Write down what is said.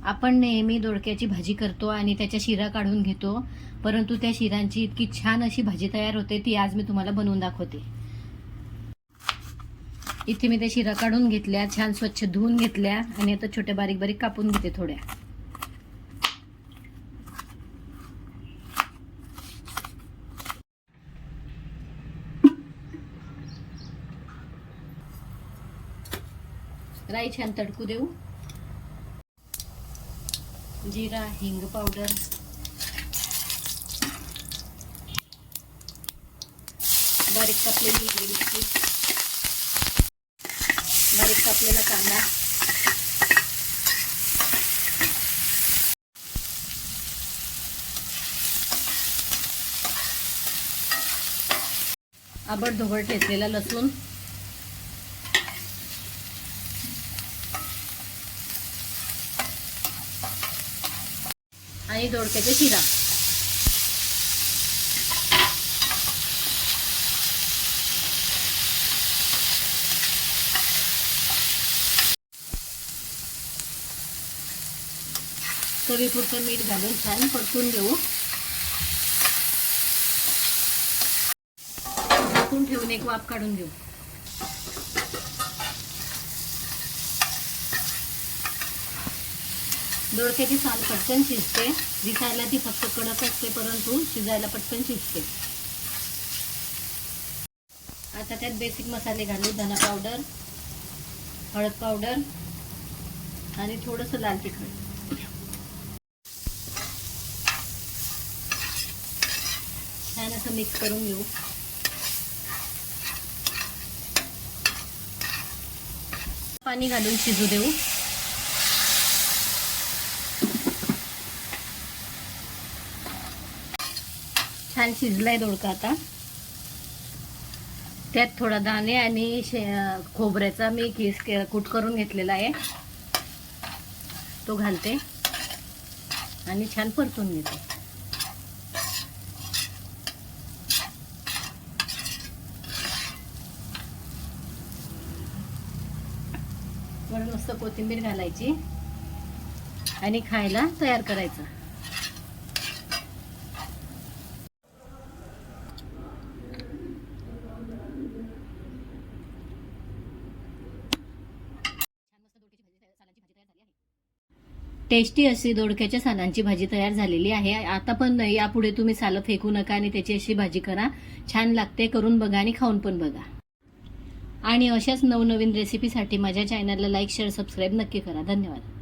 आपण नेहमी दोडक्याची भाजी करतो आणि त्याच्या शिरा काढून घेतो, परंतु त्या शिरांची इतकी छान अशी भाजी तयार होते ती आज मी तुम्हाला बनवून दाखवते। इथे मी त्या शिरा काढून घेतल्या, छान स्वच्छ धुवून घेतल्या आणि आता छोट्या बारीक बारीक कापून घेते थोड्या। राई छान तडकू देऊ। जीरा, हिंग पावडर, बारीक कापलेली हिरवी मिरची, बारीक कापलेला कांदा, आबडधोबड ठेचलेला लसूण, आणि दोडक्याचा शिरा। चवीपुरतं मीठ घालून छान परतून घेऊ। झाकून ठेवून एक वाफ काढून घेऊ। दोडक्याची साल पटकन शिजते, दिसायला ती फक्त कडक असते परंतु शिजायला पटकन शिजते। आता त्यात बेसिक मसाले घालू। धना पावडर, हळद पावडर आणि थोडंसं लाल तिखट। छान असं मिक्स करून घेऊ। पाणी घालून शिजू देऊ। छान शिजलाय दोडका। आता त्यात थोडा दाणे आणि खोबऱ्याचा मी कूट करून घेतलेला आहे तो घालते आणि छान परतून घेते। वर मस्त कोथिंबीर घालायची आणि खायला तयार करायचं। टेस्टी अशी दोडक्याच्या सालांची भाजी तयार झालेली आहे। आता पण यापुढे तुम्ही सालं फेकू नका आणि त्याची अशी भाजी करा, छान लागते। करून बघा आणि खाऊन पण बघा। आणि अशाच नवनवीन रेसिपीसाठी माझ्या चॅनलला लाईक, शेअर, सबस्क्राईब नक्की करा। धन्यवाद।